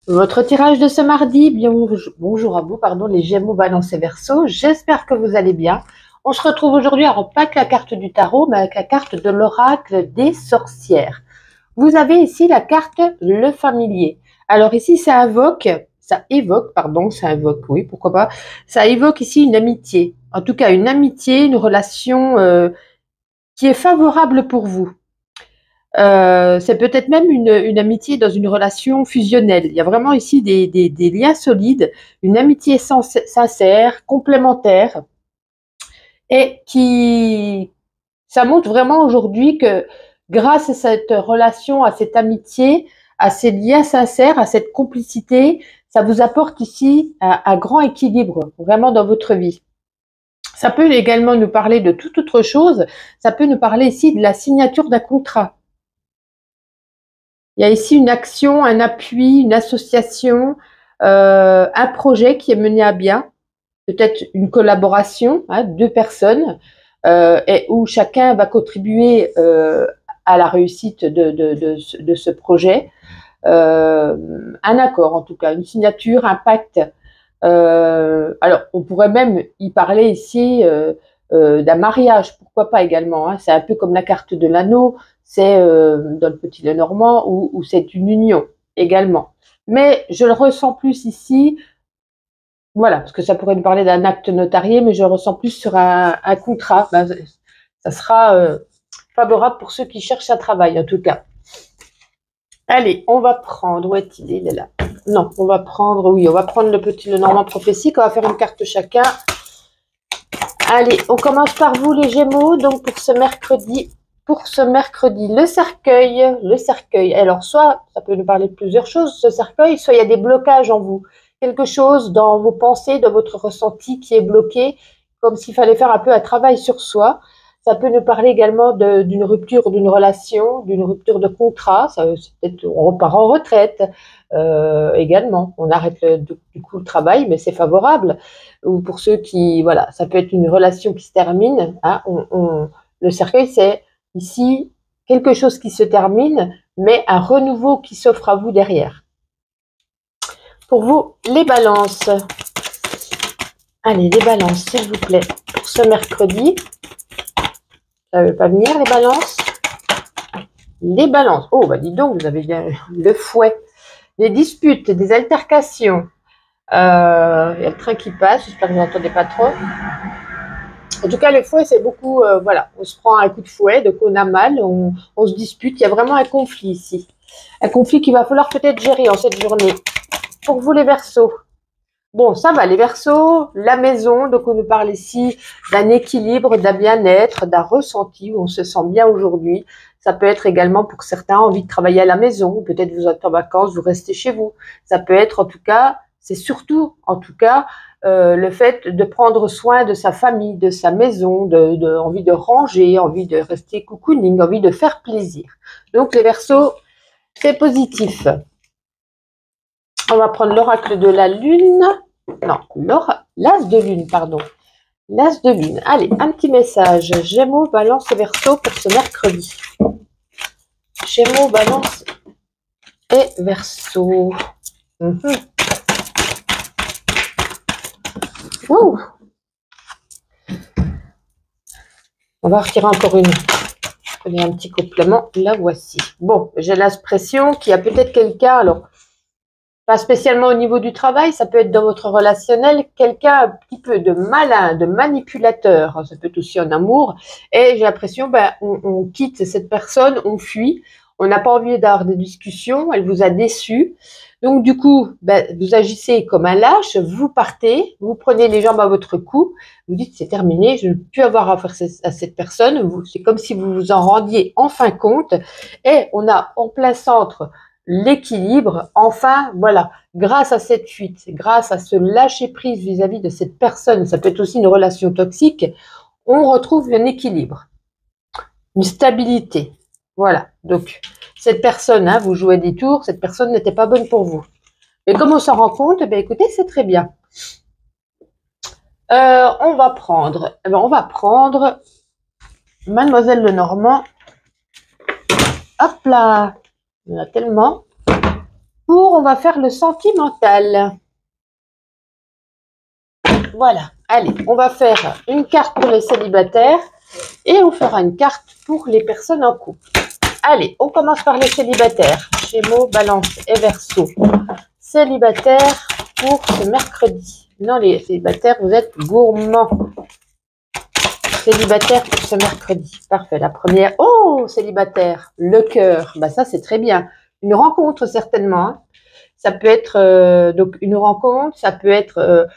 Votre tirage de ce mardi, bien bonjour à vous, pardon, les Gémeaux, Balance et Verseau. J'espère que vous allez bien. On se retrouve aujourd'hui, alors pas avec la carte du tarot, mais avec la carte de l'oracle des sorcières. Vous avez ici la carte le familier. Alors ici, ça évoque, oui, pourquoi pas, ça évoque ici une amitié. En tout cas, une amitié, une relation qui est favorable pour vous. C'est peut-être même une amitié dans une relation fusionnelle. Il y a vraiment ici des liens solides, une amitié sincère, complémentaire, et ça montre vraiment aujourd'hui que grâce à cette relation, à cette amitié, à ces liens sincères, à cette complicité, ça vous apporte ici un grand équilibre vraiment dans votre vie. Ça peut également nous parler de toute autre chose. Ça peut nous parler ici de la signature d'un contrat. Il y a ici une action, un appui, une association, un projet qui est mené à bien, peut-être une collaboration, hein, deux personnes, et où chacun va contribuer à la réussite de ce projet. Un accord, en tout cas, une signature, un pacte. Alors, on pourrait même y parler ici d'un mariage, pourquoi pas également. Hein. C'est un peu comme la carte de l'anneau, c'est dans le Petit Lenormand, où c'est une union également. Mais je le ressens plus ici, voilà, parce que ça pourrait nous parler d'un acte notarié, mais je le ressens plus sur un contrat. Ben, ça sera favorable pour ceux qui cherchent un travail, en tout cas. Allez, on va prendre, où est-il? Il est là. Non, on va prendre, oui, on va prendre le Petit Lenormand prophétique, on va faire une carte chacun. Allez, on commence par vous les Gémeaux, donc pour ce mercredi, le cercueil. Alors, soit, ça peut nous parler de plusieurs choses, ce cercueil, soit il y a des blocages en vous, quelque chose dans vos pensées, dans votre ressenti qui est bloqué, comme s'il fallait faire un peu un travail sur soi. Ça peut nous parler également d'une rupture d'une relation, d'une rupture de contrat. C'est peut-être on repart en retraite également. On arrête du coup le travail, mais c'est favorable. Ou pour ceux qui, voilà, ça peut être une relation qui se termine. Hein, le cercueil, c'est ici quelque chose qui se termine, mais un renouveau qui s'offre à vous derrière. Pour vous, les balances. Allez, les balances, s'il vous plaît, pour ce mercredi. Ça ne veut pas venir, les balances? Les balances. Oh, bah dis donc, vous avez bien le fouet. Des disputes, des altercations. Il y a le train qui passe, j'espère que vous n'entendez pas trop. En tout cas, le fouet, c'est beaucoup, voilà, on se prend un coup de fouet, donc on a mal, on se dispute. Il y a vraiment un conflit ici. Un conflit qu'il va falloir peut-être gérer en cette journée. Pour vous, les Verseaux. Bon, ça va, les Verseaux, la maison, donc on nous parle ici d'un équilibre, d'un bien-être, d'un ressenti où on se sent bien aujourd'hui. Ça peut être également pour certains envie de travailler à la maison, peut-être vous êtes en vacances, vous restez chez vous. Ça peut être en tout cas, c'est surtout en tout cas le fait de prendre soin de sa famille, de sa maison, envie de ranger, envie de rester cocooning, envie de faire plaisir. Donc les Verseaux, c'est positif. On va prendre l'oracle de la lune. Non, l'as de lune, pardon. L'as de lune. Allez, un petit message. Gémeaux, Balance et Verseau pour ce mercredi. Gémeaux, Balance et Verseau. Ouh. On va retirer encore une. Je connais un petit complément. La voici. Bon, j'ai l'expression qu'il y a peut-être quelqu'un, alors pas spécialement au niveau du travail, ça peut être dans votre relationnel, quelqu'un un petit peu de malin, de manipulateur, ça peut être aussi en amour, et j'ai l'impression, on quitte cette personne, on fuit, on n'a pas envie d'avoir des discussions, elle vous a déçu, donc du coup, vous agissez comme un lâche, vous partez, vous prenez les jambes à votre cou, vous dites c'est terminé, je ne veux plus avoir affaire à cette personne, c'est comme si vous vous en rendiez enfin compte, et on a en plein centre l'équilibre, enfin, voilà, grâce à cette fuite, grâce à ce lâcher-prise vis-à-vis de cette personne, ça peut être aussi une relation toxique, on retrouve un équilibre, une stabilité. Voilà, donc cette personne, hein, vous jouez des tours, cette personne n'était pas bonne pour vous. Et comme on s'en rend compte, écoutez, c'est très bien. On va prendre Mademoiselle Lenormand. Hop là, il y en a tellement. On va faire le sentimental. Voilà, allez, on va faire une carte pour les célibataires et on fera une carte pour les personnes en couple. Allez, on commence par les célibataires. Gémeaux, Balance et Verseau. Célibataires pour ce mercredi. Non, les célibataires, vous êtes gourmands. Célibataire pour ce mercredi. Parfait. La première. Oh, célibataire. Le cœur. Bah, ça, c'est très bien. Une rencontre, certainement. Hein. Ça peut être donc une rencontre. Ça peut être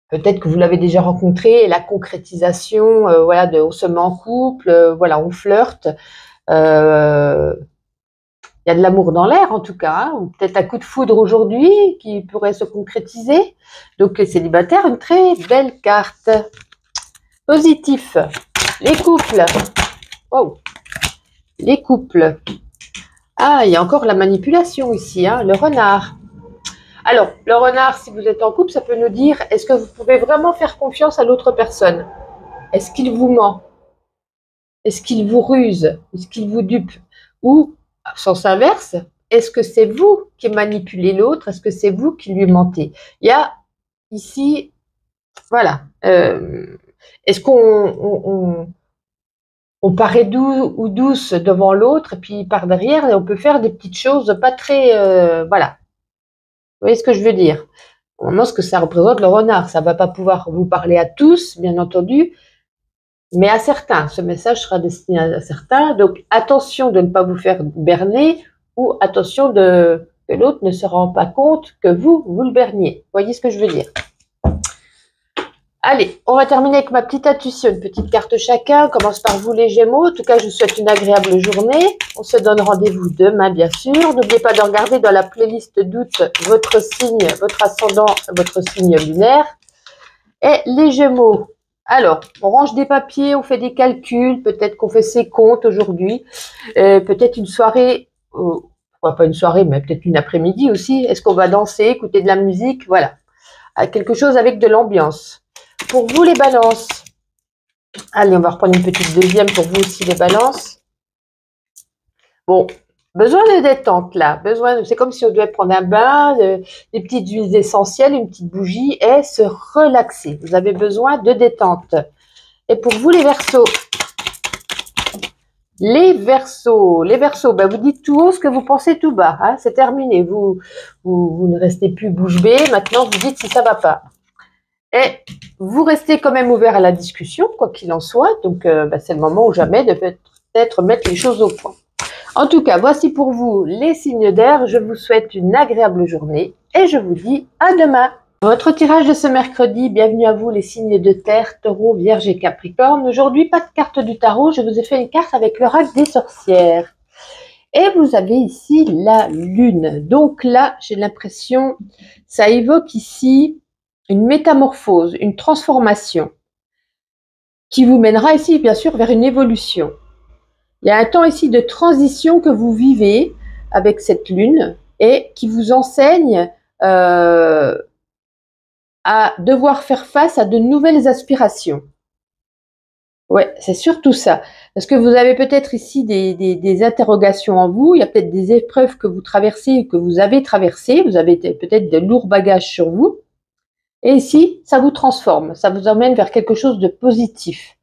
peut-être que vous l'avez déjà rencontré. La concrétisation. Voilà, on se met en couple. Voilà, on flirte. Il y a de l'amour dans l'air, en tout cas. Hein, ou peut-être un coup de foudre aujourd'hui qui pourrait se concrétiser. Donc, les célibataires, une très belle carte. Positif, les couples. Oh, les couples. Ah, il y a encore la manipulation ici, hein, le renard. Alors, le renard, si vous êtes en couple, ça peut nous dire, est-ce que vous pouvez vraiment faire confiance à l'autre personne? Est-ce qu'il vous ment? Est-ce qu'il vous ruse? Est-ce qu'il vous dupe? Ou, sens inverse, est-ce que c'est vous qui manipulez l'autre? Est-ce que c'est vous qui lui mentez? Il y a ici, voilà, est-ce qu'on paraît doux ou douce devant l'autre et puis par derrière, on peut faire des petites choses pas très... voilà. Vous voyez ce que je veux dire? Vraiment, ce que ça représente le renard. Ça ne va pas pouvoir vous parler à tous, bien entendu, mais à certains. Ce message sera destiné à certains. Donc, attention de ne pas vous faire berner ou attention que l'autre ne se rende pas compte que vous le berniez. Vous voyez ce que je veux dire? Allez, on va terminer avec ma petite intuition, une petite carte chacun. On commence par vous les Gémeaux. En tout cas, je vous souhaite une agréable journée. On se donne rendez-vous demain, bien sûr. N'oubliez pas de regarder dans la playlist d'août votre signe, votre ascendant, votre signe lunaire. Et les Gémeaux. Alors, on range des papiers, on fait des calculs. Peut-être qu'on fait ses comptes aujourd'hui. Peut-être une soirée, pas une soirée, mais peut-être une après-midi aussi. Est-ce qu'on va danser, écouter de la musique? Voilà. Quelque chose avec de l'ambiance. Pour vous, les balances, allez, on va reprendre une petite deuxième pour vous aussi, les balances. Bon, besoin de détente, là. C'est comme si on devait prendre un bain, des petites huiles essentielles, une petite bougie et se relaxer. Vous avez besoin de détente. Et pour vous, les Verseaux, ben vous dites tout haut ce que vous pensez tout bas. Hein, c'est terminé. Vous ne restez plus bouche bée. Maintenant, vous dites si ça va pas. Et vous restez quand même ouvert à la discussion, quoi qu'il en soit. Donc, c'est le moment ou jamais de peut-être mettre les choses au point. En tout cas, voici pour vous les signes d'air. Je vous souhaite une agréable journée et je vous dis à demain. Votre tirage de ce mercredi, bienvenue à vous les signes de terre, taureau, vierge et capricorne. Aujourd'hui, pas de carte du tarot, je vous ai fait une carte avec l'oracle des sorcières. Et vous avez ici la lune. Donc là, j'ai l'impression, ça évoque ici une métamorphose, une transformation qui vous mènera ici, bien sûr, vers une évolution. Il y a un temps ici de transition que vous vivez avec cette lune et qui vous enseigne à devoir faire face à de nouvelles aspirations. Ouais, c'est surtout ça. Parce que vous avez peut-être ici des interrogations en vous, il y a peut-être des épreuves que vous traversez, que vous avez traversées, vous avez peut-être de lourds bagages sur vous. Et ici, ça vous transforme, ça vous emmène vers quelque chose de positif.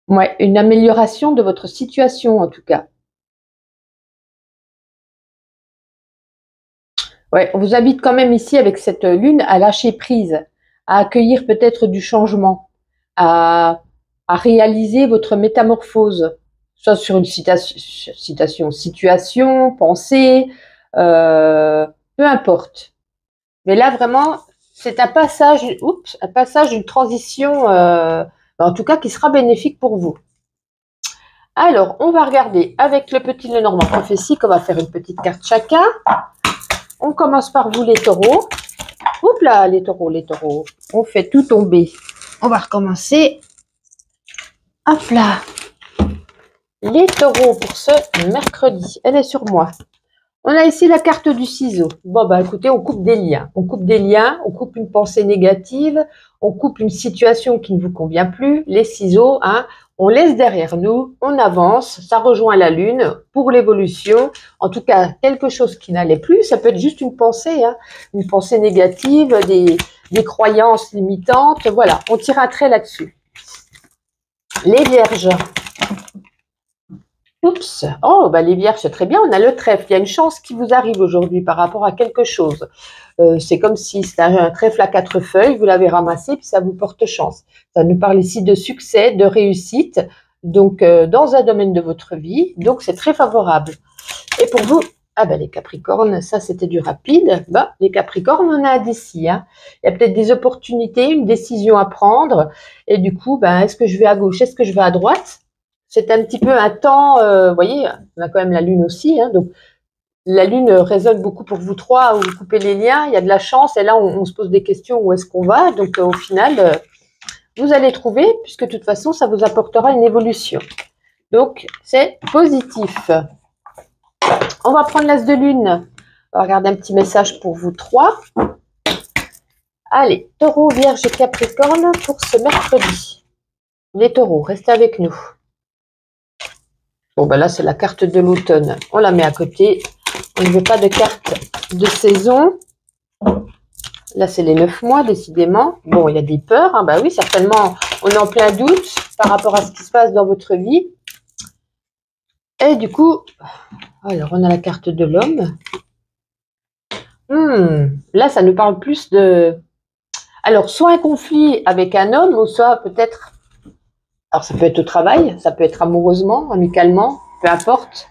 Ouais, une amélioration de votre situation en tout cas. Ouais, on vous invite quand même ici avec cette lune à lâcher prise, à accueillir peut-être du changement, à réaliser votre métamorphose, soit sur une situation, pensée, peu importe. Mais là vraiment, c'est un passage, une transition, en tout cas qui sera bénéfique pour vous. Alors, on va regarder avec le petit Lenormand prophétie qu'on va faire une petite carte chacun. On commence par vous les taureaux. Oups là, les taureaux. On fait tout tomber. On va recommencer. Hop là. Les taureaux pour ce mercredi. Elle est sur moi. On a ici la carte du ciseau. Bon, bah écoutez, on coupe des liens. On coupe une pensée négative, on coupe une situation qui ne vous convient plus. Les ciseaux, hein, On laisse derrière nous, on avance, ça rejoint la Lune pour l'évolution. En tout cas, quelque chose qui n'allait plus, ça peut être juste une pensée négative, des croyances limitantes. Voilà, on tire un trait là-dessus. Les Vierges. Oups, oh, bah les Vierges, c'est très bien, on a le trèfle. Il y a une chance qui vous arrive aujourd'hui par rapport à quelque chose. C'est comme si c'était un trèfle à 4 feuilles, vous l'avez ramassé, puis ça vous porte chance. Ça nous parle ici de succès, de réussite, donc dans un domaine de votre vie, donc c'est très favorable. Et pour vous, ah ben les Capricornes, ça c'était du rapide. Bah, les Capricornes, on a un décis. Hein. Il y a peut-être des opportunités, une décision à prendre, et du coup, ben, est-ce que je vais à gauche, est-ce que je vais à droite? C'est un petit peu un temps, vous voyez, on a quand même la Lune aussi, hein, donc la Lune résonne beaucoup pour vous trois, où vous coupez les liens, il y a de la chance, et là on se pose des questions, où est-ce qu'on va? Donc au final, vous allez trouver, puisque de toute façon, ça vous apportera une évolution. Donc c'est positif. On va prendre l'As de Lune, on va regarder un petit message pour vous trois. Allez, Taureau, Vierge et Capricorne pour ce mercredi. Les taureaux, restez avec nous. Bon, ben là, c'est la carte de l'automne. On la met à côté. On ne veut pas de carte de saison. Là, c'est les 9 mois, décidément. Bon, il y a des peurs. Hein. Ben oui, certainement, on est en plein doute par rapport à ce qui se passe dans votre vie. Et du coup, alors, on a la carte de l'homme. Là, ça nous parle plus de... Alors, soit un conflit avec un homme, ou soit peut-être... Alors, ça peut être au travail, ça peut être amoureusement, amicalement, peu importe.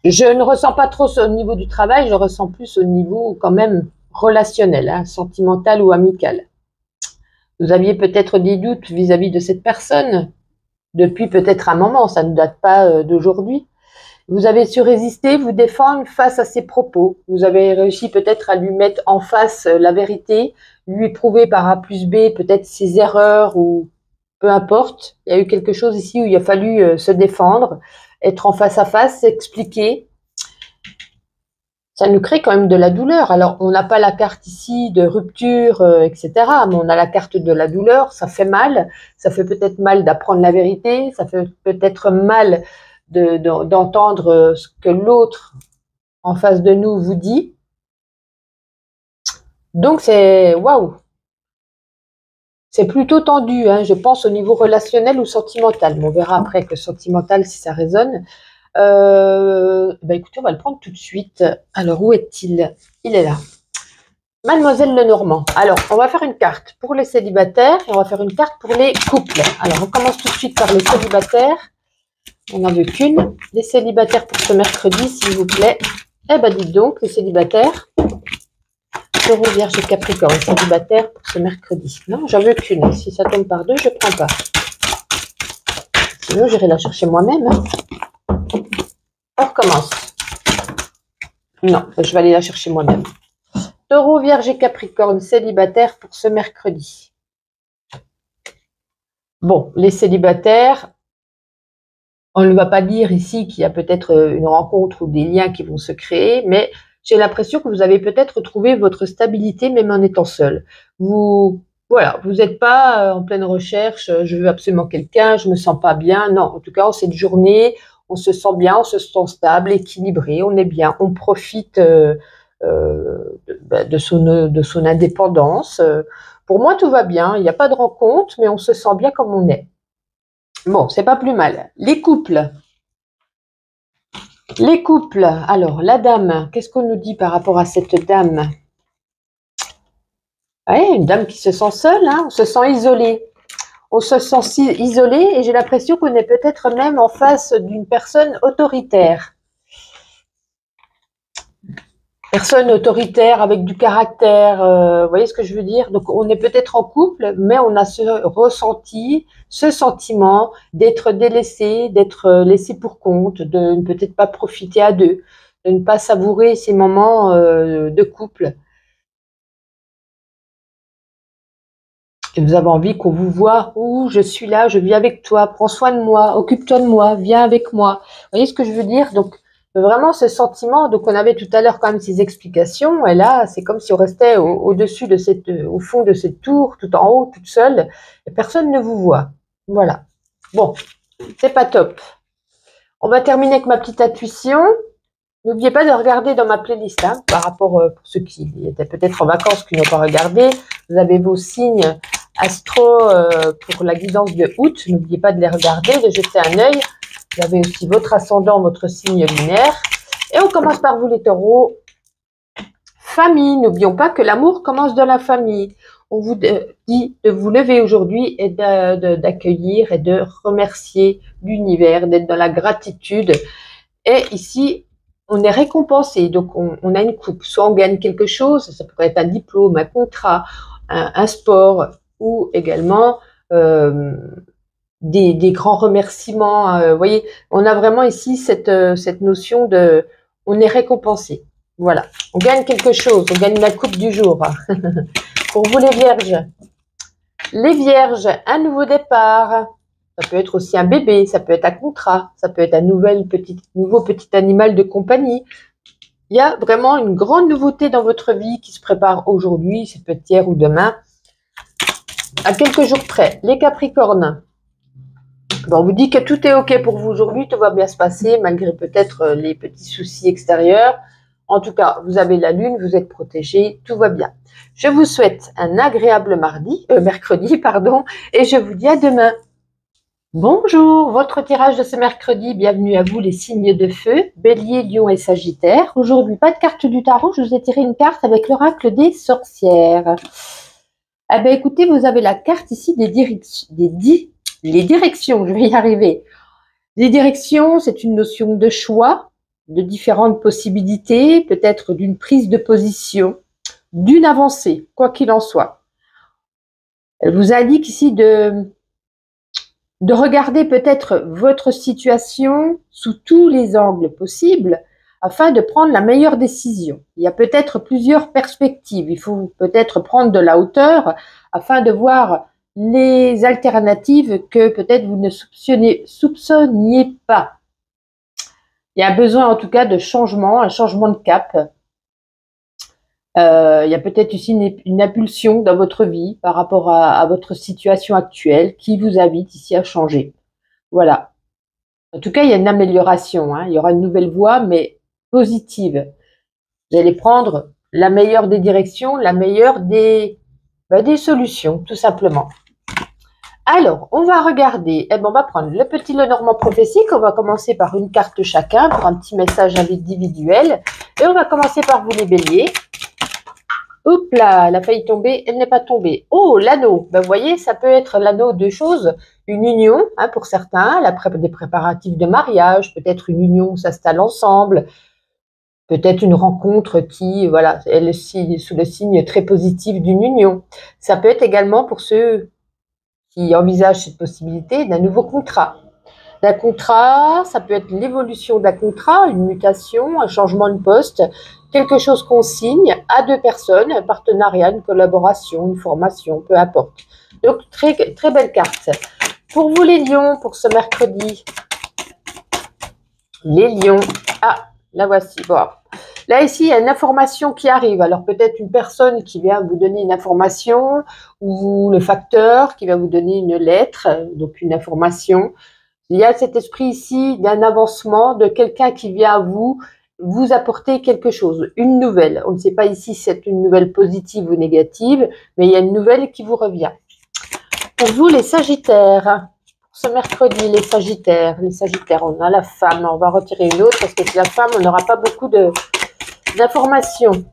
Je ne ressens pas trop au niveau du travail, je ressens plus au niveau quand même relationnel, hein, sentimental ou amical. Vous aviez peut-être des doutes vis-à-vis de cette personne depuis peut-être un moment, ça ne date pas d'aujourd'hui. Vous avez su résister, vous défendre face à ses propos. Vous avez réussi peut-être à lui mettre en face la vérité, lui prouver par A plus B peut-être ses erreurs ou... Peu importe, il y a eu quelque chose ici où il a fallu se défendre, être en face à face, s'expliquer. Ça nous crée quand même de la douleur. Alors, on n'a pas la carte ici de rupture, etc. Mais on a la carte de la douleur. Ça fait mal. Ça fait peut-être mal d'apprendre la vérité. Ça fait peut-être mal d'entendre ce que l'autre en face de nous vous dit. Donc, c'est waouh. C'est plutôt tendu, hein, je pense, au niveau relationnel ou sentimental. Mais on verra après que sentimental, si ça résonne. Écoutez, on va le prendre tout de suite. Alors, où est-il? Il est là. Mademoiselle Lenormand. Alors, on va faire une carte pour les célibataires et on va faire une carte pour les couples. Alors, on commence tout de suite par les célibataires. On n'en veut qu'une. Les célibataires pour ce mercredi, s'il vous plaît. Eh ben, dites donc, les célibataires. Taureau, Vierge et Capricorne, célibataire pour ce mercredi. Non, j'en veux qu'une. Si ça tombe par deux, je ne prends pas. Sinon, j'irai la chercher moi-même. Hein. On recommence. Non, je vais aller la chercher moi-même. Taureau, Vierge et Capricorne, célibataire pour ce mercredi. Bon, les célibataires, on ne va pas dire ici qu'il y a peut-être une rencontre ou des liens qui vont se créer, mais... J'ai l'impression que vous avez peut-être trouvé votre stabilité même en étant seul. Vous n'êtes pas en pleine recherche, je veux absolument quelqu'un, je me sens pas bien. Non, en tout cas, en cette journée, on se sent bien, on se sent stable, équilibré, on est bien, on profite de son indépendance. Pour moi, tout va bien, il n'y a pas de rencontre, mais on se sent bien comme on est. Bon, c'est pas plus mal. Les couples. Les couples, alors la dame, qu'est-ce qu'on nous dit par rapport à cette dame? Ouais, une dame qui se sent seule, hein, on se sent isolé. On se sent isolé et j'ai l'impression qu'on est peut-être même en face d'une personne autoritaire. Personne autoritaire avec du caractère, vous voyez ce que je veux dire? Donc on est peut-être en couple, mais on a ce ressenti, ce sentiment d'être délaissé, d'être laissé pour compte, de ne peut-être pas profiter à deux, de ne pas savourer ces moments de couple. Et vous avez envie qu'on vous voit, ouh, je suis là, je vis avec toi, prends soin de moi, occupe-toi de moi, viens avec moi. Vous voyez ce que je veux dire? Donc vraiment ce sentiment, donc on avait tout à l'heure quand même ces explications, et là c'est comme si on restait au-dessus de au fond de cette tour, tout en haut, toute seule, et personne ne vous voit. Voilà. Bon, c'est pas top. On va terminer avec ma petite intuition. N'oubliez pas de regarder dans ma playlist, hein, par rapport, pour ceux qui étaient peut-être en vacances, qui n'ont pas regardé. Vous avez vos signes astro pour la guidance de août. N'oubliez pas de les regarder, de jeter un œil. Vous avez aussi votre ascendant, votre signe lunaire. Et on commence par vous les taureaux. Famille, n'oublions pas que l'amour commence de la famille. On vous dit de vous lever aujourd'hui et d'accueillir et de remercier l'univers, d'être dans la gratitude. Et ici, on est récompensé, donc on a une coupe. Soit on gagne quelque chose, ça pourrait être un diplôme, un contrat, un sport, ou également des grands remerciements. Vous voyez, on a vraiment ici cette notion de, on est récompensé. Voilà, on gagne quelque chose, on gagne la coupe du jour. Pour vous les vierges. Les vierges, un nouveau départ. Ça peut être aussi un bébé, ça peut être un contrat, ça peut être un nouveau petit animal de compagnie. Il y a vraiment une grande nouveauté dans votre vie qui se prépare aujourd'hui, c'est peut-être hier ou demain, à quelques jours près. Les Capricornes. Bon, on vous dit que tout est OK pour vous aujourd'hui, tout va bien se passer, malgré peut-être les petits soucis extérieurs. En tout cas, vous avez la lune, vous êtes protégés, tout va bien. Je vous souhaite un agréable mercredi, et je vous dis à demain. Bonjour, votre tirage de ce mercredi, bienvenue à vous les signes de feu, Bélier, Lion et Sagittaire. Aujourd'hui, pas de carte du tarot, je vous ai tiré une carte avec l'oracle des sorcières. Eh bien, écoutez, vous avez la carte ici des directions, je vais y arriver. Les directions, c'est une notion de choix, de différentes possibilités, peut-être d'une prise de position, d'une avancée, quoi qu'il en soit. Elle vous indique ici de regarder peut-être votre situation sous tous les angles possibles afin de prendre la meilleure décision. Il y a peut-être plusieurs perspectives. Il faut peut-être prendre de la hauteur afin de voir les alternatives que peut-être vous ne soupçonniez pas. Il y a besoin en tout cas de changement, un changement de cap. Il y a peut-être aussi une impulsion dans votre vie par rapport à votre situation actuelle qui vous invite ici à changer. Voilà. En tout cas, il y a une amélioration. Il y aura une nouvelle voie, mais positive. Vous allez prendre la meilleure des directions, la meilleure des solutions, tout simplement. Alors, on va regarder, on va prendre le petit Lenormand prophétique. On va commencer par une carte chacun pour un petit message individuel. Et on va commencer par vous les béliers. Hop là, elle a failli tomber, elle n'est pas tombée. Oh, l'anneau, vous voyez, ça peut être l'anneau de choses, une union pour certains, des préparatifs de mariage, peut-être une union où ça s'installe ensemble, peut-être une rencontre qui, voilà, elle est sous le signe très positif d'une union. Ça peut être également pour ceux qui envisagent cette possibilité d'un nouveau contrat. D'un contrat, ça peut être l'évolution d'un contrat, une mutation, un changement de poste, quelque chose qu'on signe à deux personnes, un partenariat, une collaboration, une formation, peu importe. Donc, très, très belle carte. Pour vous les lions, pour ce mercredi, les lions, la voici. Bon. Là, ici, il y a une information qui arrive. Alors, peut-être une personne qui vient vous donner une information ou le facteur qui va vous donner une lettre, donc une information. Il y a cet esprit ici d'un avancement, de quelqu'un qui vient à vous apporter quelque chose, une nouvelle. On ne sait pas ici si c'est une nouvelle positive ou négative, mais il y a une nouvelle qui vous revient. Pour vous, les Sagittaires, pour ce mercredi, les Sagittaires, on a la femme. On va retirer une autre parce que la femme, on n'aura pas beaucoup d'informations.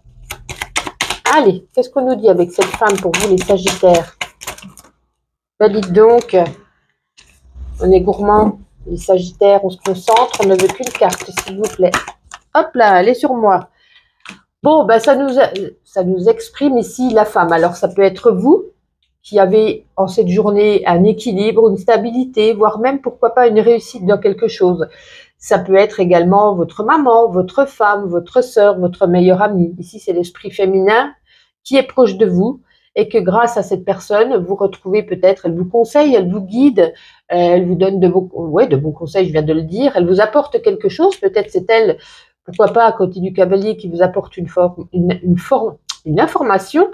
Allez, qu'est-ce qu'on nous dit avec cette femme pour vous, les Sagittaires? Dites donc, on est gourmand, les Sagittaires, on se concentre, on ne veut qu'une carte, s'il vous plaît. Hop là, elle est sur moi. Bon, ça nous exprime ici la femme. Alors, ça peut être vous qui avez en cette journée un équilibre, une stabilité, voire même, pourquoi pas, une réussite dans quelque chose. Ça peut être également votre maman, votre femme, votre sœur, votre meilleure amie. Ici, c'est l'esprit féminin qui est proche de vous et que grâce à cette personne, vous retrouvez peut-être, elle vous conseille, elle vous guide, elle vous donne de bons conseils, je viens de le dire, elle vous apporte quelque chose, peut-être c'est elle, pourquoi pas à côté du cavalier, qui vous apporte une information,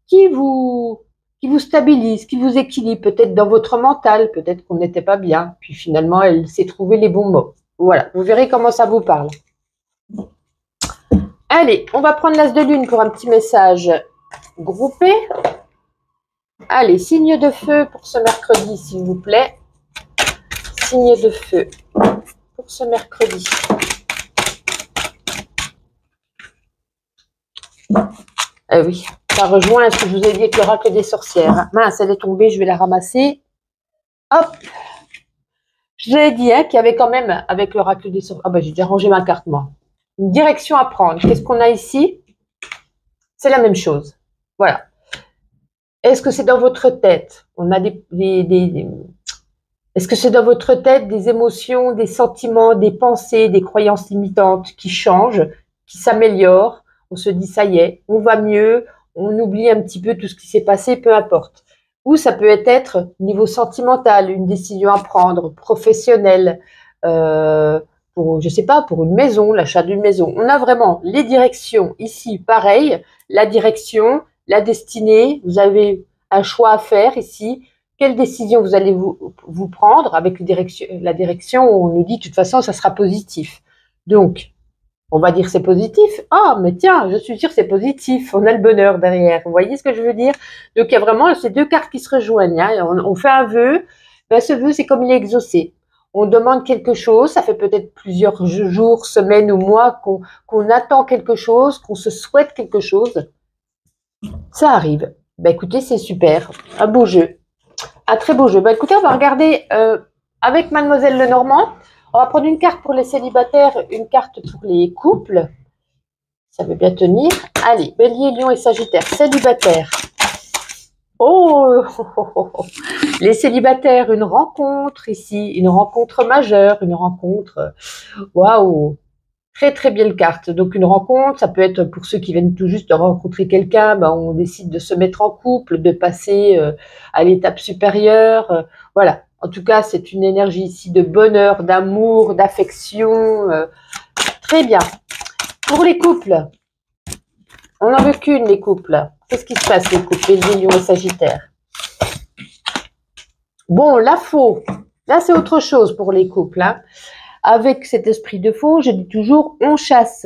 qui vous qui vous stabilise, qui vous équilibre, peut-être dans votre mental, peut-être qu'on n'était pas bien, puis finalement, elle s'est trouvé les bons mots. Voilà, vous verrez comment ça vous parle. Allez, on va prendre l'as de lune pour un petit message groupé. Allez, signe de feu pour ce mercredi, s'il vous plaît. Signe de feu pour ce mercredi. Eh oui, ça rejoint ce que je vous ai dit avec l'oracle des sorcières. Mince, elle est tombée, je vais la ramasser. Hop. Je vous ai dit qu'il y avait quand même, avec l'oracle des sorcières... Ah ben, j'ai déjà rangé ma carte, moi. Une direction à prendre. Qu'est-ce qu'on a ici? C'est la même chose. Voilà. Est-ce que c'est dans votre tête? On a Est-ce que c'est dans votre tête des émotions, des sentiments, des pensées, des croyances limitantes qui changent, qui s'améliorent? On se dit, ça y est, on va mieux, on oublie un petit peu tout ce qui s'est passé, peu importe. Ou ça peut être niveau sentimental, une décision à prendre, professionnelle, pour, je sais pas, pour une maison, l'achat d'une maison. On a vraiment les directions ici, pareil, la direction, la destinée, vous avez un choix à faire ici. Quelle décision vous allez vous prendre avec la direction où on nous dit de toute façon ça sera positif. Donc, on va dire c'est positif. Ah, mais tiens, je suis sûre c'est positif. On a le bonheur derrière. Vous voyez ce que je veux dire? Donc, il y a vraiment ces deux cartes qui se rejoignent. Hein. On fait un vœu. Ben, ce vœu, c'est comme il est exaucé. On demande quelque chose. Ça fait peut-être plusieurs jours, semaines ou mois qu'on attend quelque chose, qu'on se souhaite quelque chose. Ça arrive. Ben, écoutez, c'est super. Un beau jeu. Un très beau jeu. Ben, écoutez, on va regarder avec Mademoiselle Lenormand. On va prendre une carte pour les célibataires, une carte pour les couples. Ça veut bien tenir. Allez, Bélier, Lion et Sagittaire. Célibataires. Oh, les célibataires, une rencontre ici, une rencontre majeure, une rencontre. Waouh! Très très belle carte. Donc une rencontre, ça peut être pour ceux qui viennent tout juste de rencontrer quelqu'un, ben, on décide de se mettre en couple, de passer à l'étape supérieure. Voilà. En tout cas, c'est une énergie ici de bonheur, d'amour, d'affection. Très bien. Pour les couples, on n'en veut qu'une, les couples. Qu'est-ce qui se passe, les couples, les Lions et Sagittaires? Bon, la faux. Là, c'est autre chose pour les couples. Hein. Avec cet esprit de faux, je dis toujours, on chasse.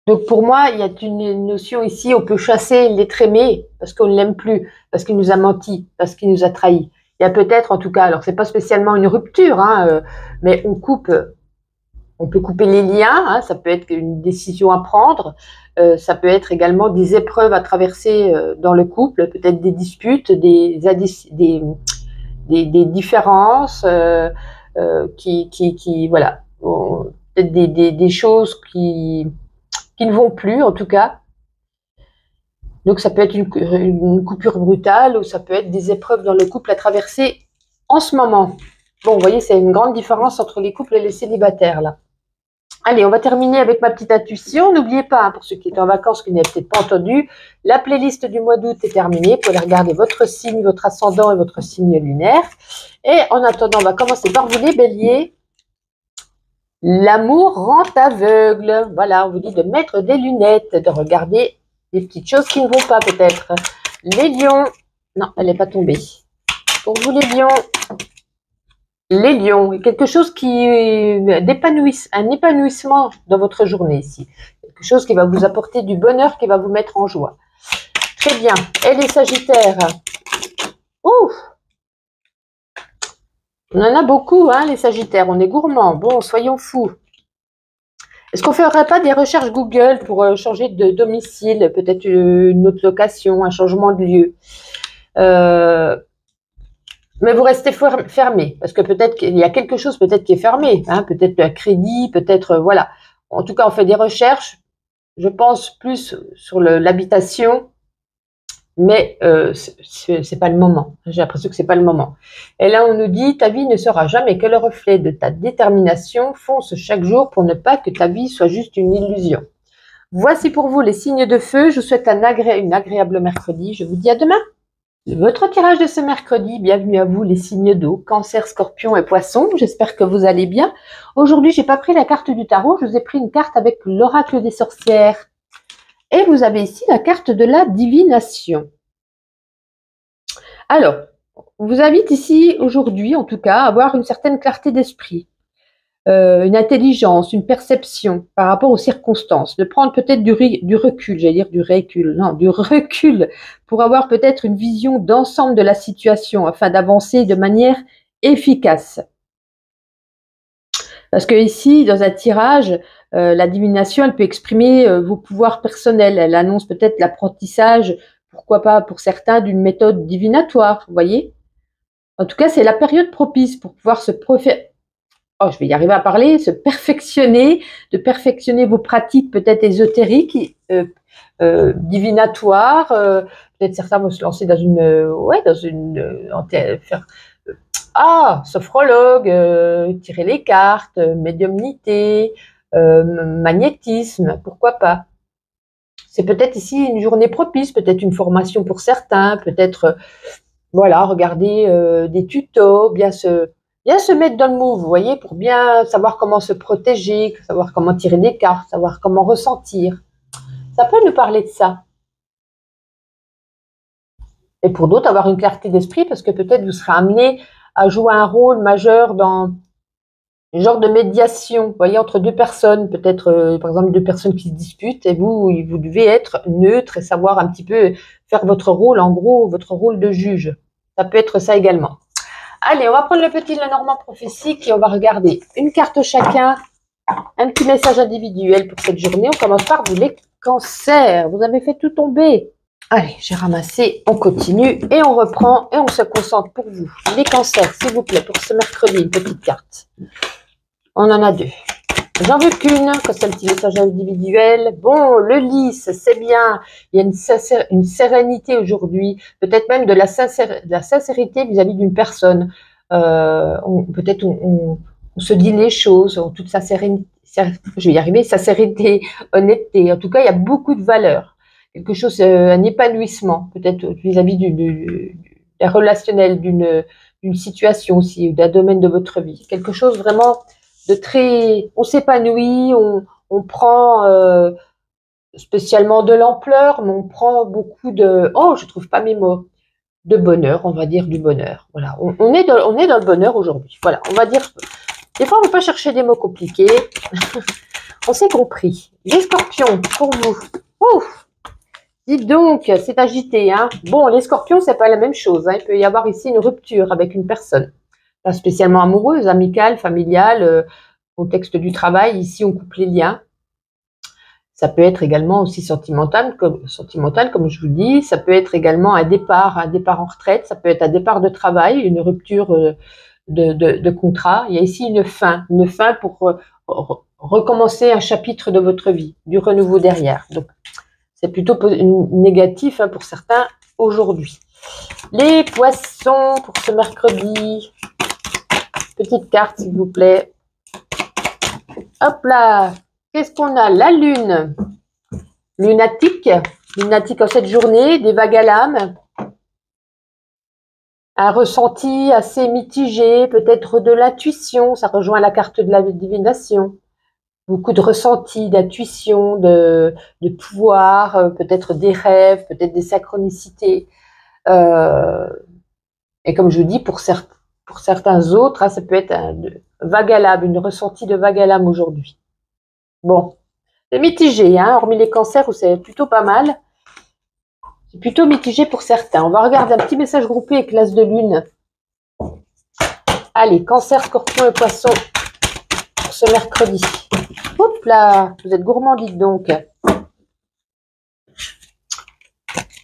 Donc pour moi, il y a une notion ici, on peut chasser l'être aimé parce qu'on ne l'aime plus, parce qu'il nous a menti, parce qu'il nous a trahis. Il y a peut-être, en tout cas, alors c'est pas spécialement une rupture, hein, mais on peut couper les liens, hein, ça peut être une décision à prendre, ça peut être également des épreuves à traverser dans le couple, peut-être des disputes, des différences qui voilà, peut-être des choses qui ne vont plus, en tout cas. Donc, ça peut être une coupure brutale ou ça peut être des épreuves dans le couple à traverser en ce moment. Bon, vous voyez, c'est une grande différence entre les couples et les célibataires, là. Allez, on va terminer avec ma petite intuition. N'oubliez pas, hein, pour ceux qui étaient en vacances, qui n'avaient peut-être pas entendu, la playlist du mois d'août est terminée. Vous pouvez regarder votre signe, votre ascendant et votre signe lunaire. Et en attendant, on va commencer par vous, les béliers. L'amour rend aveugle. Voilà, on vous dit de mettre des lunettes, de regarder des petites choses qui ne vont pas peut-être. Les lions. Non, elle n'est pas tombée. Pour vous, les lions. Les lions, quelque chose un épanouissement dans votre journée ici. Quelque chose qui va vous apporter du bonheur, qui va vous mettre en joie. Très bien. Et les sagittaires. Ouf! On en a beaucoup, hein, les sagittaires. On est gourmands. Bon, soyons fous. Est-ce qu'on ne ferait pas des recherches Google pour changer de domicile, peut-être une autre location, un changement de lieu mais vous restez fermé, parce que peut-être qu'il y a quelque chose peut-être qui est fermé, hein, peut-être un crédit, peut-être, voilà. En tout cas, on fait des recherches, je pense plus sur l'habitation, mais c'est pas le moment. J'ai l'impression que c'est pas le moment. Et là, on nous dit, ta vie ne sera jamais que le reflet de ta détermination, fonce chaque jour pour ne pas que ta vie soit juste une illusion. Voici pour vous les signes de feu, je vous souhaite une agréable mercredi, je vous dis à demain. Votre tirage de ce mercredi, bienvenue à vous les signes d'eau, Cancer, Scorpion et Poisson, j'espère que vous allez bien. Aujourd'hui, j'ai pas pris la carte du tarot, je vous ai pris une carte avec l'oracle des sorcières. Et vous avez ici la carte de la divination. Alors, on vous invite ici, aujourd'hui en tout cas, à avoir une certaine clarté d'esprit, une intelligence, une perception par rapport aux circonstances, de prendre peut-être du recul, j'allais dire du recul, non, du recul, pour avoir peut-être une vision d'ensemble de la situation, afin d'avancer de manière efficace. Parce que ici, dans un tirage, la divination, elle peut exprimer vos pouvoirs personnels. Elle annonce peut-être l'apprentissage, pourquoi pas pour certains, d'une méthode divinatoire, vous voyez. En tout cas, c'est la période propice pour pouvoir je vais y arriver à parler, se perfectionner, de perfectionner vos pratiques peut-être ésotériques, divinatoires. Peut-être certains vont se lancer dans sophrologue, tirer les cartes, médiumnité, magnétisme, pourquoi pas. C'est peut-être ici une journée propice, peut-être une formation pour certains, peut-être, voilà, regarder des tutos, bien se mettre dans le move, vous voyez, pour bien savoir comment se protéger, savoir comment tirer des cartes, savoir comment ressentir. Ça peut nous parler de ça. Et pour d'autres, avoir une clarté d'esprit, parce que peut-être vous serez amené à jouer un rôle majeur dans un genre de médiation, vous voyez, entre deux personnes, peut-être par exemple deux personnes qui se disputent, et vous devez être neutre et savoir un petit peu faire votre rôle, en gros, votre rôle de juge. Ça peut être ça également. Allez, on va prendre le petit Lenormand prophétique et on va regarder une carte chacun, un petit message individuel pour cette journée. On commence par vous, les cancers. Vous avez fait tout tomber. Allez, j'ai ramassé, on continue et on reprend et on se concentre pour vous. Les cancers, s'il vous plaît, pour ce mercredi, une petite carte. On en a deux. J'en veux qu'une, que c'est un petit message individuel. Bon, le lys, c'est bien. Il y a une sérénité aujourd'hui, peut-être même de la sincérité vis-à-vis d'une personne. Peut-être on se dit les choses en toute sa sérénité. Je vais y arriver, sincérité, honnêteté. En tout cas, il y a beaucoup de valeur. Quelque chose, un épanouissement, peut-être vis-à-vis d'un relationnel, d'une situation aussi, ou d'un domaine de votre vie. Quelque chose vraiment de très, on s'épanouit, on prend spécialement de l'ampleur, mais on prend beaucoup je trouve pas mes mots, de bonheur, on va dire du bonheur. Voilà, on est dans le bonheur aujourd'hui. Voilà, on va dire, des fois on ne peut pas chercher des mots compliqués. On s'est compris. Les scorpions, pour vous. Ouf! Dites donc, c'est agité, hein. Bon, les scorpions, c'est pas la même chose, hein. Il peut y avoir ici une rupture avec une personne. Pas spécialement amoureuse, amicale, familiale, contexte du travail. Ici, on coupe les liens. Ça peut être également aussi sentimental, comme je vous dis. Ça peut être également un départ en retraite. Ça peut être un départ de travail, une rupture de contrat. Il y a ici une fin pour recommencer un chapitre de votre vie, du renouveau derrière. Donc, c'est plutôt négatif pour certains aujourd'hui. Les poissons pour ce mercredi. Petite carte, s'il vous plaît. Hop là. Qu'est-ce qu'on a? La lune. Lunatique. Lunatique en cette journée. Des vagues à l'âme. Un ressenti assez mitigé. Peut-être de l'intuition. Ça rejoint la carte de la divination. Beaucoup de ressenti, d'intuition, de pouvoir, peut-être des rêves, peut-être des synchronicités. Et comme je vous dis, pour certains autres, ça peut être vague à l'âme, une ressenti de vague à l'âme aujourd'hui. Bon, c'est mitigé, hormis les cancers où c'est plutôt pas mal. C'est plutôt mitigé pour certains. On va regarder un petit message groupé avec l'as de lune. Allez, cancer, scorpion et poisson pour ce mercredi. Hop là, vous êtes gourmand, dites donc.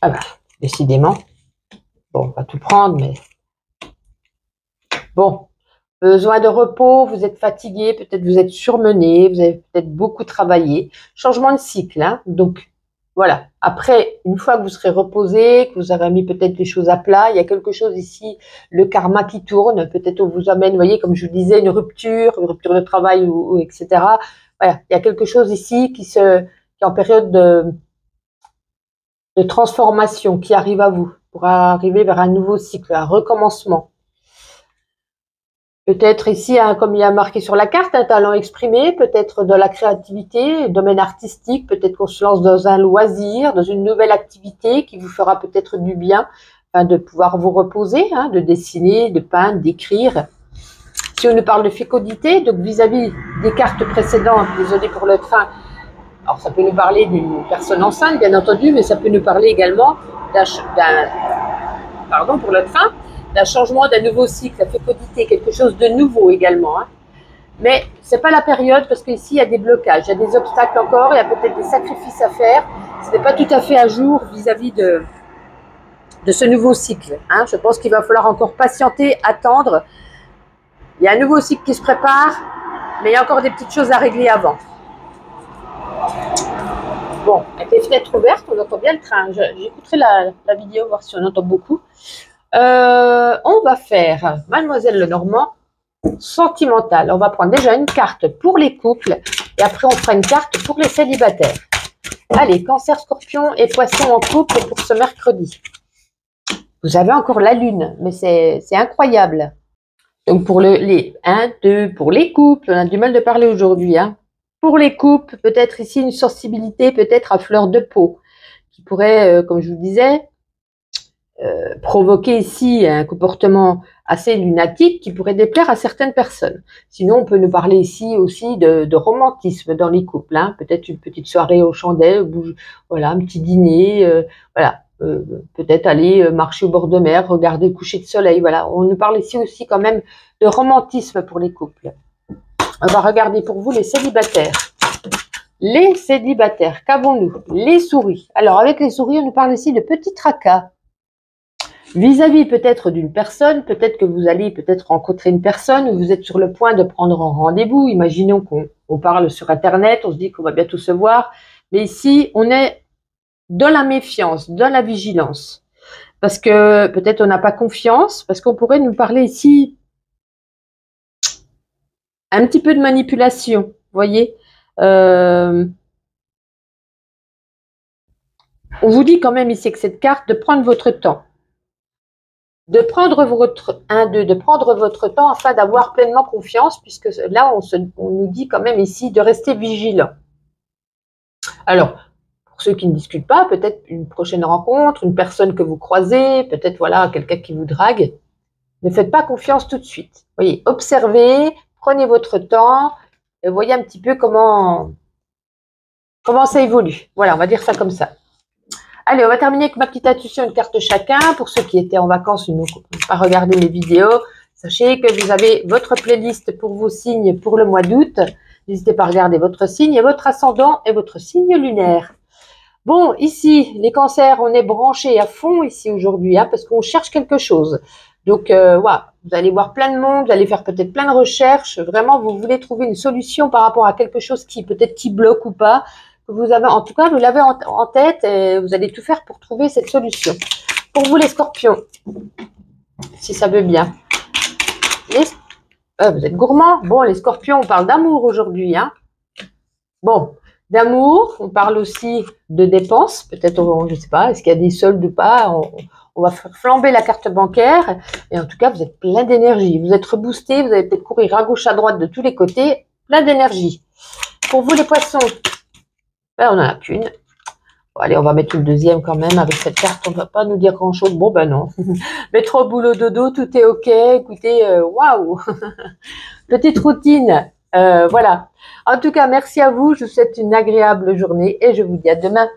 Ah bah, décidément. Bon, on va tout prendre, mais... Bon, besoin de repos, vous êtes fatigué, peut-être vous êtes surmené, vous avez peut-être beaucoup travaillé. Changement de cycle, donc voilà. Après, une fois que vous serez reposé, que vous aurez mis peut-être les choses à plat, il y a quelque chose ici, le karma qui tourne, peut-être on vous amène, vous voyez, comme je vous disais, une rupture de travail, ou etc. Voilà, il y a quelque chose ici qui est en période de transformation, qui arrive à vous, pour arriver vers un nouveau cycle, un recommencement. Peut-être ici, comme il y a marqué sur la carte, un talent exprimé, peut-être de la créativité, domaine artistique, peut-être qu'on se lance dans un loisir, dans une nouvelle activité qui vous fera peut-être du bien, enfin, de pouvoir vous reposer, hein, de dessiner, de peindre, d'écrire. Si on nous parle de fécondité, donc vis-à-vis des cartes précédentes, désolé pour le train, alors ça peut nous parler d'une personne enceinte, bien entendu, mais ça peut nous parler également pardon pour le train, d'un changement, d'un nouveau cycle, la fécondité, quelque chose de nouveau également. Hein. Mais ce n'est pas la période parce qu'ici il y a des blocages, il y a des obstacles encore, il y a peut-être des sacrifices à faire. Ce n'est pas tout à fait à jour vis-à-vis de ce nouveau cycle. Hein. Je pense qu'il va falloir encore patienter, attendre. Il y a un nouveau cycle qui se prépare, mais il y a encore des petites choses à régler avant. Bon, avec les fenêtres ouvertes, on entend bien le train. J'écouterai la vidéo, voir si on entend beaucoup. On va faire Mademoiselle Lenormand, sentimentale. On va prendre déjà une carte pour les couples et après on fera une carte pour les célibataires. Allez, Cancer, Scorpion et Poisson en couple pour ce mercredi. Vous avez encore la lune, mais c'est incroyable. Donc pour les 1, 2, pour les couples, on a du mal de parler aujourd'hui. Hein. Pour les couples, peut-être ici une sensibilité peut-être à fleur de peau qui pourrait, comme je vous disais, provoquer ici un comportement assez lunatique qui pourrait déplaire à certaines personnes. Sinon, on peut nous parler ici aussi de romantisme dans les couples. Hein. Peut-être une petite soirée aux chandelles, voilà, un petit dîner, voilà. Peut-être aller marcher au bord de mer, regarder le coucher de soleil. Voilà, on nous parle ici aussi quand même de romantisme pour les couples. On va regarder pour vous les célibataires. Les célibataires, qu'avons-nous? Les souris. Alors avec les souris, on nous parle ici de petits tracas. Vis-à-vis peut-être d'une personne, peut-être que vous allez peut-être rencontrer une personne ou vous êtes sur le point de prendre un rendez-vous. Imaginons qu'on parle sur Internet, on se dit qu'on va bientôt se voir. Mais ici, on est dans la méfiance, dans la vigilance. Parce que peut-être on n'a pas confiance, parce qu'on pourrait nous parler ici un petit peu de manipulation, vous voyez. On vous dit quand même ici avec cette carte de prendre votre temps. De prendre votre temps afin d'avoir pleinement confiance, puisque là, on nous dit quand même ici de rester vigilant. Alors, pour ceux qui ne discutent pas, peut-être une prochaine rencontre, une personne que vous croisez, peut-être voilà quelqu'un qui vous drague. Ne faites pas confiance tout de suite. Voyez, observez, prenez votre temps et voyez un petit peu comment ça évolue. Voilà, on va dire ça comme ça. Allez, on va terminer avec ma petite intuition, une carte chacun. Pour ceux qui étaient en vacances ou n'ont pas regardé mes vidéos, sachez que vous avez votre playlist pour vos signes pour le mois d'août. N'hésitez pas à regarder votre signe et votre ascendant et votre signe lunaire. Bon, ici, les cancers, on est branchés à fond ici aujourd'hui, hein, parce qu'on cherche quelque chose. Donc, voilà, vous allez voir plein de monde, vous allez faire peut-être plein de recherches. Vraiment, vous voulez trouver une solution par rapport à quelque chose qui peut-être qui bloque ou pas. Vous avez, en tout cas, vous l'avez en tête et vous allez tout faire pour trouver cette solution. Pour vous, les scorpions, si ça veut bien. Vous êtes gourmands. Bon, les scorpions, on parle d'amour aujourd'hui, hein. Bon, d'amour, on parle aussi de dépenses. Peut-être, je ne sais pas, est-ce qu'il y a des soldes ou pas? On va faire flamber la carte bancaire. Et en tout cas, vous êtes plein d'énergie. Vous êtes reboosté, vous allez peut-être courir à gauche, à droite, de tous les côtés. Plein d'énergie. Pour vous, les poissons, on n'en a qu'une. Bon, allez, on va mettre une deuxième quand même. Avec cette carte, on ne va pas nous dire grand-chose. Bon, ben non. Métro, boulot, dodo, tout est OK. Écoutez, waouh. Petite routine. Voilà. En tout cas, merci à vous. Je vous souhaite une agréable journée et je vous dis à demain.